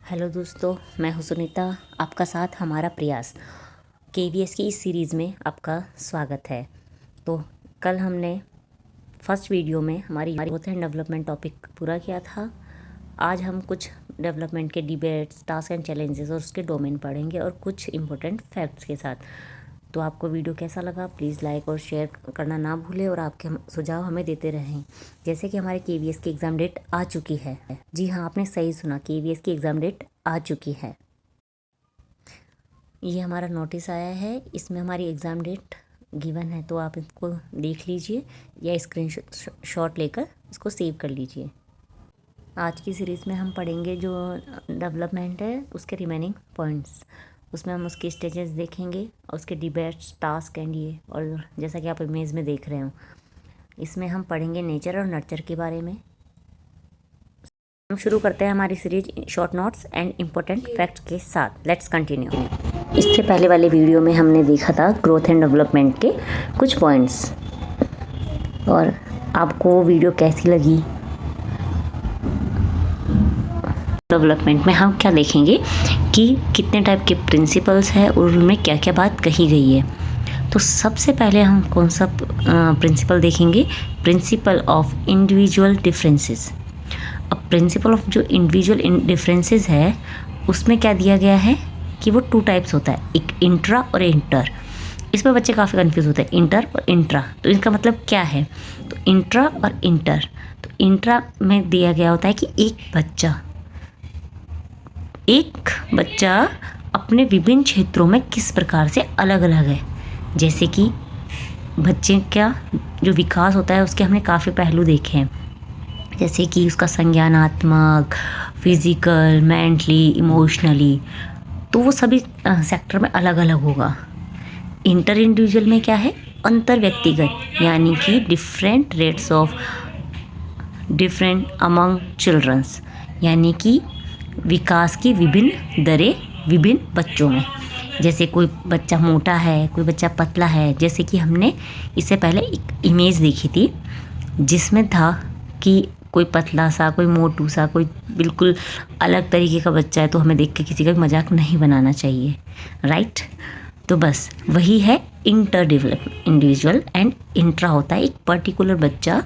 Hello दोस्तों, मैं हूं सुनीता। आपका साथ हमारा प्रयास केवीएस की इस सीरीज़ में आपका स्वागत है। तो कल हमने फर्स्ट वीडियो में हमारी ग्रोथ एंड डेवलपमेंट टॉपिक पूरा किया था। आज हम कुछ डेवलपमेंट के डिबेट्स, टास्क एंड चैलेंजेस और उसके डोमेन पढ़ेंगे और कुछ इम्पोर्टेंट फैक्ट्स के साथ। तो आपको वीडियो कैसा लगा प्लीज़ लाइक और शेयर करना ना भूलें और आपके सुझाव हमें देते रहें। जैसे कि हमारे केवीएस की एग्ज़ाम डेट आ चुकी है। जी हाँ, आपने सही सुना, केवीएस की एग्ज़ाम डेट आ चुकी है। ये हमारा नोटिस आया है, इसमें हमारी एग्ज़ाम डेट गिवन है, तो आप इसको देख लीजिए या स्क्रीनशॉट लेकर इसको सेव कर लीजिए। आज की सीरीज़ में हम पढ़ेंगे जो डेवलपमेंट है उसके रिमेनिंग पॉइंट्स। उसमें हम उसके स्टेजेस देखेंगे और उसके डिबेट्स, टास्क एंड ये, और जैसा कि आप इमेज में देख रहे हो इसमें हम पढ़ेंगे नेचर और नर्चर के बारे में। हम शुरू करते हैं हमारी series short notes and important facts के साथ। Let's continue. इससे पहले वाले वीडियो में हमने देखा था ग्रोथ एंड डेवलपमेंट के कुछ पॉइंट्स, और आपको वो वीडियो कैसी लगी। डेवलपमेंट में हम क्या देखेंगे कि कितने टाइप के प्रिंसिपल्स हैं और उनमें क्या क्या बात कही गई है। तो सबसे पहले हम कौन सा प्रिंसिपल देखेंगे, प्रिंसिपल ऑफ इंडिविजुअल डिफरेंसेस। अब प्रिंसिपल ऑफ जो इंडिविजुअल डिफरेंसेस है उसमें क्या दिया गया है कि वो टू टाइप्स होता है, एक इंट्रा और इंटर। इसमें बच्चे काफ़ी कंफ्यूज होते हैं, इंटर और इंट्रा, तो इसका मतलब क्या है। तो इंट्रा और इंटर, तो इंट्रा में दिया गया होता है कि एक बच्चा अपने विभिन्न क्षेत्रों में किस प्रकार से अलग अलग है। जैसे कि बच्चे का जो विकास होता है उसके हमने काफ़ी पहलू देखे हैं, जैसे कि उसका संज्ञानात्मक, फिजिकल, मेंटली, इमोशनली, तो वो सभी सेक्टर में अलग अलग होगा। इंटर इंडिविजुअल में क्या है, अंतर व्यक्तिगत, यानी कि different rates of different among childrens, यानी कि विकास की विभिन्न दरें विभिन्न बच्चों में। जैसे कोई बच्चा मोटा है, कोई बच्चा पतला है। जैसे कि हमने इससे पहले एक इमेज देखी थी जिसमें था कि कोई पतला सा, कोई मोटू सा, कोई बिल्कुल अलग तरीके का बच्चा है, तो हमें देख के किसी का मजाक नहीं बनाना चाहिए, राइट। तो बस वही है inter develop individual, and intra होता है एक पर्टिकुलर बच्चा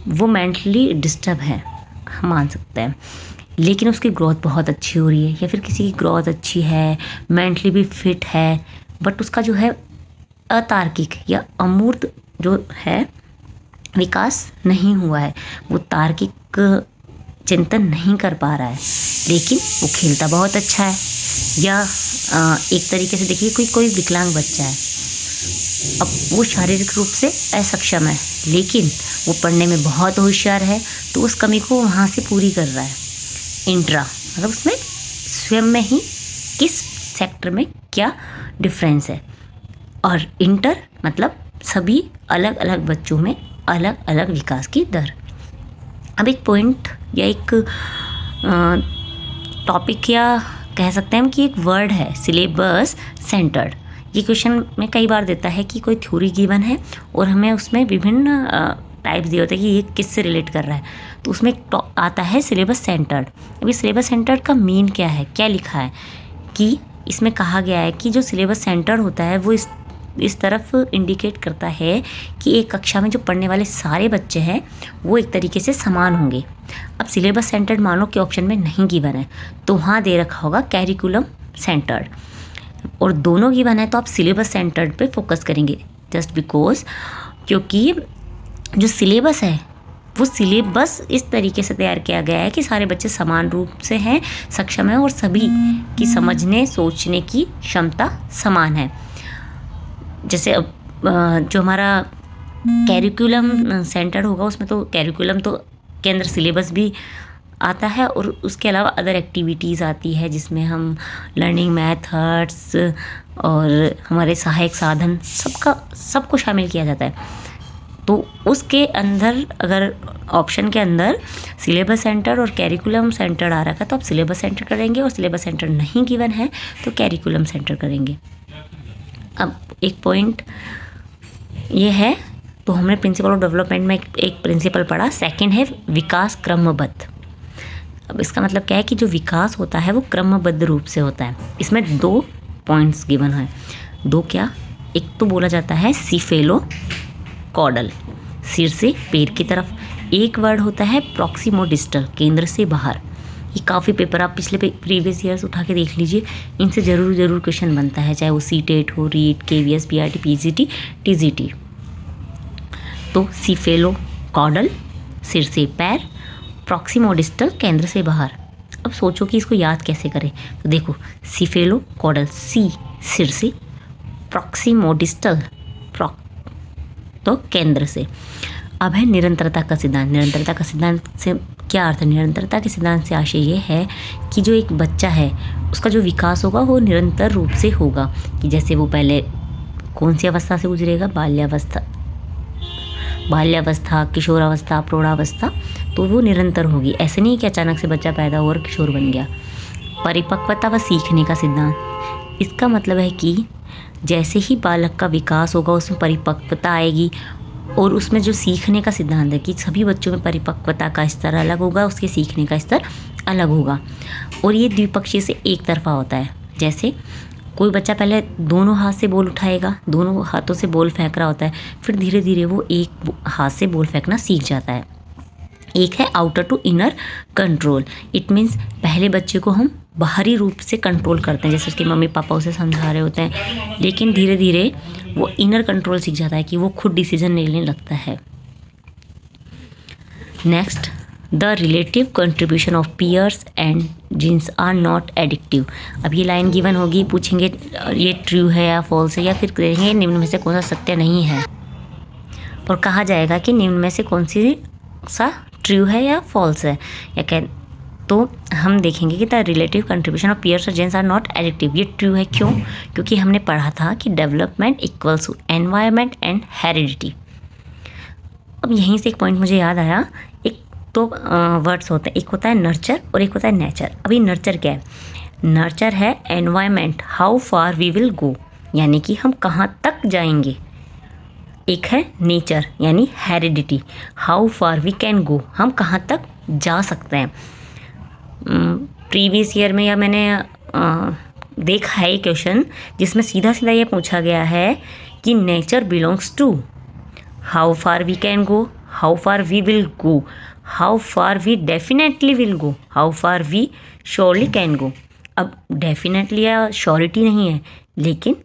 वो मेंटली डिस्टर्ब है, हम मान सकते हैं, लेकिन उसकी ग्रोथ बहुत अच्छी हो रही है, या फिर किसी की ग्रोथ अच्छी है, मेंटली भी फिट है, बट उसका जो है अतार्किक या अमूर्त जो है विकास नहीं हुआ है, वो तार्किक चिंतन नहीं कर पा रहा है, लेकिन वो खेलता बहुत अच्छा है। या एक तरीके से देखिए कोई विकलांग बच्चा है, अब वो शारीरिक रूप से असक्षम है लेकिन वो पढ़ने में बहुत होशियार है, तो उस कमी को वहाँ से पूरी कर रहा है। इंट्रा मतलब उसमें स्वयं में ही किस सेक्टर में क्या डिफरेंस है, और इंटर मतलब सभी अलग अलग बच्चों में अलग अलग विकास की दर। अब एक पॉइंट या एक टॉपिक या कह सकते हैं कि एक वर्ड है सिलेबस सेंटर्ड। ये क्वेश्चन में कई बार देता है कि कोई थ्योरी गिवन है और हमें उसमें विभिन्न टाइप्स दिए होते हैं कि ये किससे रिलेट कर रहा है, तो उसमें आता है सिलेबस सेंटर्ड। अभी सिलेबस सेंटर्ड का मीन क्या है, क्या लिखा है कि इसमें कहा गया है कि जो सिलेबस सेंटर्ड होता है वो इस तरफ इंडिकेट करता है कि एक कक्षा में जो पढ़ने वाले सारे बच्चे हैं वो एक तरीके से समान होंगे। अब सिलेबस सेंटर्ड मानो कि ऑप्शन में नहीं गिवन है, तो वहाँ दे रखा होगा कैरिकुलम सेंटर्ड, और दोनों गिवन है तो आप सिलेबस सेंटर्ड पे फोकस करेंगे, जस्ट बिकॉज क्योंकि जो सिलेबस है वो सिलेबस इस तरीके से तैयार किया गया है कि सारे बच्चे समान रूप से हैं, सक्षम हैं, और सभी की समझने सोचने की क्षमता समान है। जैसे अब जो हमारा कैरिकुलम सेंटर होगा उसमें तो कैरिकुलम तो के अंदर सिलेबस भी आता है, और उसके अलावा अदर एक्टिविटीज़ आती है जिसमें हम लर्निंग मेथड्स और हमारे सहायक साधन सबको शामिल किया जाता है। तो उसके अंदर अगर ऑप्शन के अंदर सिलेबस सेंटर और कैरिकुलम सेंटर आ रखा है तो आप सिलेबस सेंटर करेंगे, और सिलेबस सेंटर नहीं गिवन है तो कैरिकुलम सेंटर करेंगे। अब एक पॉइंट ये है, तो हमने प्रिंसिपल ऑफ डेवलपमेंट में एक प्रिंसिपल पढ़ा। सेकंड है विकास क्रमबद्ध। अब इसका मतलब क्या है कि जो विकास होता है वो क्रमबद्ध रूप से होता है। इसमें 2 पॉइंट्स गिवन है। 2 क्या? एक तो बोला जाता है सिफेलो कॉडल, सिर से पैर की तरफ। एक वर्ड होता है प्रॉक्सिमोडिस्टल, केंद्र से बाहर। ये काफ़ी पेपर आप पिछले प्रीवियस ईयर्स उठा के देख लीजिए, इनसे ज़रूर क्वेश्चन बनता है, चाहे वो सीटेट हो, REET, KVS, PRT, PGT, TGT. तो सिफेलो कॉडल, सिर से पैर, प्रॉक्सिमोडिस्टल, केंद्र से बाहर। अब सोचो कि इसको याद कैसे करें। तो देखो, सिफेलो कॉडल, सी सिर से, प्रॉक्सिमोडिस्टल तो केंद्र से। अब है निरंतरता का सिद्धांत। निरंतरता का सिद्धांत से क्या अर्थ है? निरंतरता के सिद्धांत से आशय ये है कि जो एक बच्चा है उसका जो विकास होगा वो निरंतर रूप से होगा, कि जैसे वो पहले कौन सी अवस्था से गुजरेगा, बाल्यावस्था, किशोरावस्था, प्रौढ़ावस्था, तो वो निरंतर होगी। ऐसे नहीं कि अचानक से बच्चा पैदा हुआ और किशोर बन गया। परिपक्वता व सीखने का सिद्धांत, इसका मतलब है कि जैसे ही बालक का विकास होगा उसमें परिपक्वता आएगी, और उसमें जो सीखने का सिद्धांत है कि सभी बच्चों में परिपक्वता का स्तर अलग होगा, उसके सीखने का स्तर अलग होगा। और ये द्विपक्षीय से एक तरफा होता है। जैसे कोई बच्चा पहले दोनों हाथ से बॉल उठाएगा, दोनों हाथों से बॉल फेंक रहा होता है, फिर धीरे धीरे वो एक हाथ से बॉल फेंकना सीख जाता है। एक है outer to inner control. It means पहले बच्चे को हम बाहरी रूप से कंट्रोल करते हैं, जैसे उसके मम्मी पापा उसे समझा रहे होते हैं, लेकिन धीरे धीरे वो इनर कंट्रोल सीख जाता है कि वो खुद डिसीजन लेने लगता है। Next, the relative contribution of peers and genes are not addictive. अब ये लाइन गिवन होगी, पूछेंगे ये ट्रू है या फॉल्स है, या फिर कहेंगे निम्न में से कौन सा सत्य नहीं है, और कहा जाएगा कि निम्न में से कौन सी सा ट्रू है या फॉल्स है। या तो हम देखेंगे कि the relative contribution of peers और जेन्स आर नॉट एडिक्टिव। ये ट्रू है, क्यों? क्योंकि हमने पढ़ा था कि development equals to environment and heredity. अब यहीं से एक पॉइंट मुझे याद आया। एक तो वर्ड्स होते हैं, एक होता है नर्चर और एक होता है नेचर। अभी नर्चर क्या है? नर्चर है environment, how far we will go, यानी कि हम कहाँ तक जाएंगे। एक है नेचर यानी heredity, how far we can go, हम कहाँ तक जा सकते हैं। प्रीवियस ईयर में या मैंने देखा है ये क्वेश्चन जिसमें सीधा सीधा ये पूछा गया है कि nature belongs to how far we can go, how far we will go, how far we definitely will go, how far we surely can go. अब डेफिनेटली या श्योरिटी नहीं है, लेकिन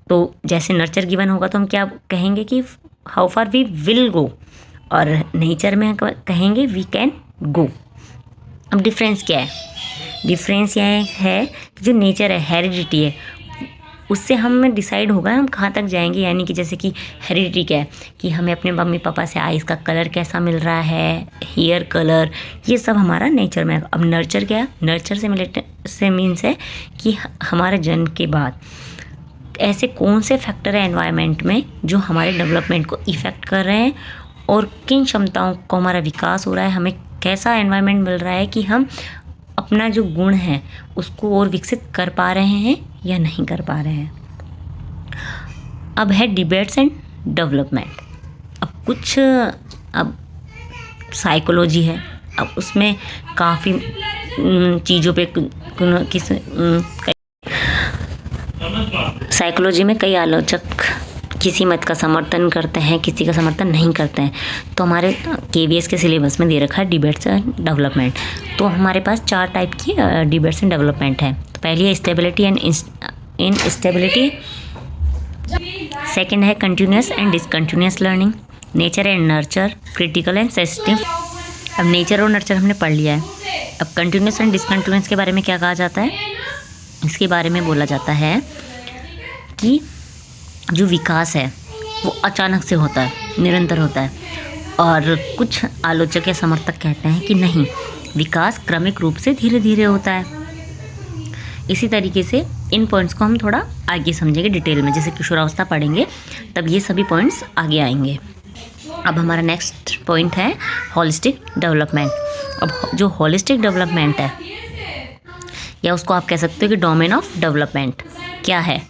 तो जैसे नर्चर गिवन होगा तो हम क्या कहेंगे कि how far we will go, और नेचर में कहेंगे वी कैन गो। अब डिफरेंस क्या है? डिफरेंस यह है कि जो नेचर है, हेरिडिटी है, उससे हमें डिसाइड होगा हम कहाँ तक जाएंगे। यानी कि जैसे कि हेरिडिटी क्या है कि हमें अपने मम्मी पापा से आइज़ का कलर कैसा मिल रहा है, हेयर कलर, ये सब हमारा नेचर में है। अब नर्चर क्या है? नर्चर से मीन्स है कि हमारे जन्म के बाद ऐसे कौन से फैक्टर है एनवायरनमेंट में जो हमारे डेवलपमेंट को इफ़ेक्ट कर रहे हैं, और किन क्षमताओं को हमारा विकास हो रहा है, हमें कैसा एनवायरनमेंट मिल रहा है कि हम अपना जो गुण है उसको और विकसित कर पा रहे हैं या नहीं कर पा रहे हैं। अब है डिबेट्स एंड डेवलपमेंट। अब साइकोलॉजी है, अब उसमें काफ़ी चीज़ों पे साइकोलॉजी में कई आलोचक किसी मत का समर्थन करते हैं, किसी का समर्थन नहीं करते हैं। तो हमारे केवीएस के सिलेबस में दे रखा है डिबेट्स एंड डेवलपमेंट। तो हमारे पास 4 टाइप की डिबेट्स एंड डेवलपमेंट है। तो पहली है स्टेबिलिटी एंड इनस्टेबिलिटी, सेकंड है continuous and discontinuous learning, nature and nurture, critical and sensitive. अब नेचर और नर्चर हमने पढ़ लिया है। अब कंटिन्यूस एंड डिसकंटिन्यूस के बारे में क्या कहा जाता है? इसके बारे में बोला जाता है कि जो विकास है वो अचानक से होता है, निरंतर होता है, और कुछ आलोचक या समर्थक कहते हैं कि नहीं, विकास क्रमिक रूप से धीरे धीरे होता है। इसी तरीके से इन पॉइंट्स को हम थोड़ा आगे समझेंगे डिटेल में, जैसे किशोरावस्था पढ़ेंगे तब ये सभी पॉइंट्स आगे आएंगे। अब हमारा नेक्स्ट पॉइंट है होलिस्टिक डेवलपमेंट। अब जो होलिस्टिक डेवलपमेंट है, या उसको आप कह सकते हो कि डोमेन ऑफ डेवलपमेंट क्या है?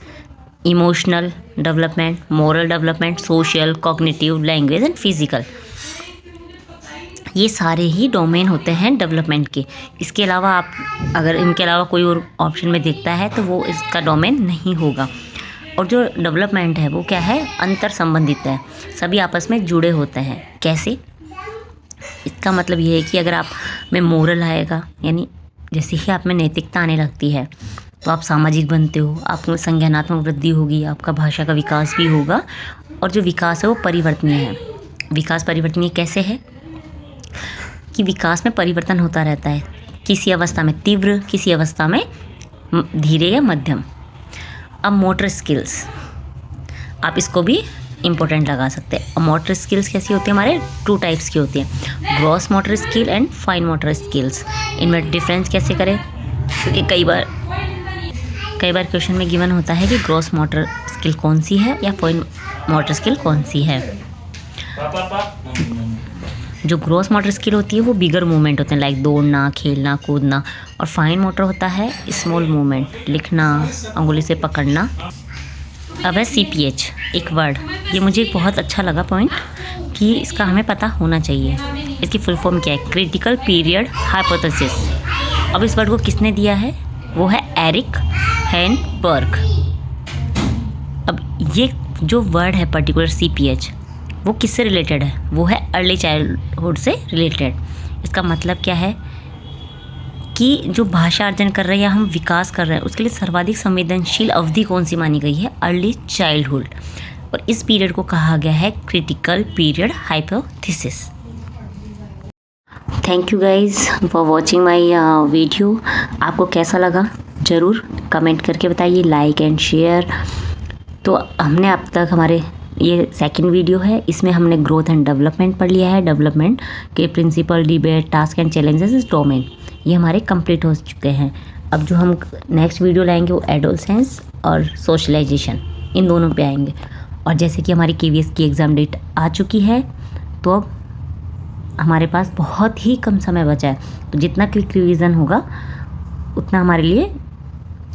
Emotional development, moral development, social, cognitive, language and physical. ये सारे ही डोमेन होते हैं डेवलपमेंट के। इसके अलावा आप अगर इनके अलावा कोई और ऑप्शन में देखता है तो वो इसका डोमेन नहीं होगा। और जो डेवलपमेंट है वो क्या है, अंतर संबंधित है, सभी आपस में जुड़े होते हैं। कैसे? इसका मतलब ये है कि अगर आप में मोरल आएगा, यानी जैसे ही आप में नैतिकता आने लगती है तो आप सामाजिक बनते हो, आपको संज्ञानात्मक वृद्धि होगी, आपका भाषा का विकास भी होगा। और जो विकास है वो परिवर्तनीय है। विकास परिवर्तनीय कैसे है कि विकास में परिवर्तन होता रहता है, किसी अवस्था में तीव्र, किसी अवस्था में धीरे या मध्यम। अब मोटर स्किल्स, आप इसको भी इम्पोर्टेंट लगा सकते हैं। अब मोटर स्किल्स कैसी होती है, हमारे 2 टाइप्स की होती है, gross motor skill and fine motor skills. इनमें डिफरेंस कैसे करें, क्योंकि कई बार क्वेश्चन में गिवन होता है कि ग्रॉस मोटर स्किल कौन सी है या फाइन मोटर स्किल कौन सी है। जो ग्रॉस मोटर स्किल होती है वो बिगर मूवमेंट होते हैं, लाइक दौड़ना, खेलना, कूदना। और फाइन मोटर होता है स्मॉल मूवमेंट, लिखना, अंगुली से पकड़ना। अब है CPH, एक वर्ड, ये मुझे बहुत अच्छा लगा पॉइंट कि इसका हमें पता होना चाहिए। इसकी फुल फॉर्म क्या है, क्रिटिकल पीरियड हाइपोथेसिस। अब इस वर्ड को किसने दिया है, वो है एरिक हेनबर्ग। अब ये जो वर्ड है पर्टिकुलर CPH, वो किससे रिलेटेड है, वो है अर्ली चाइल्डहुड से रिलेटेड। इसका मतलब क्या है कि जो भाषा अर्जन कर रहे हैं या हम विकास कर रहे हैं उसके लिए सर्वाधिक संवेदनशील अवधि कौन सी मानी गई है, अर्ली चाइल्डहुड। और इस पीरियड को कहा गया है critical period hypothesis. Thank you guys for watching my video. आपको कैसा लगा ज़रूर कमेंट करके बताइए, लाइक एंड शेयर। तो हमने अब तक हमारे ये सेकंड वीडियो है, इसमें हमने ग्रोथ एंड डेवलपमेंट पढ़ लिया है, डेवलपमेंट के principle, debate, task and challenges इस डोमेन, ये हमारे कंप्लीट हो चुके हैं। अब जो हम नेक्स्ट वीडियो लाएंगे वो एडोलसेंस और सोशलाइजेशन, इन दोनों पे आएंगे। और जैसे कि हमारी KVS की एग्ज़ाम डेट आ चुकी है तो अब हमारे पास बहुत ही कम समय बचा है, तो जितना क्विक रिवीजन होगा उतना हमारे लिए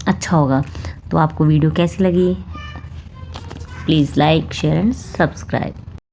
अच्छा होगा। तो आपको वीडियो कैसी लगी, please like, share and subscribe.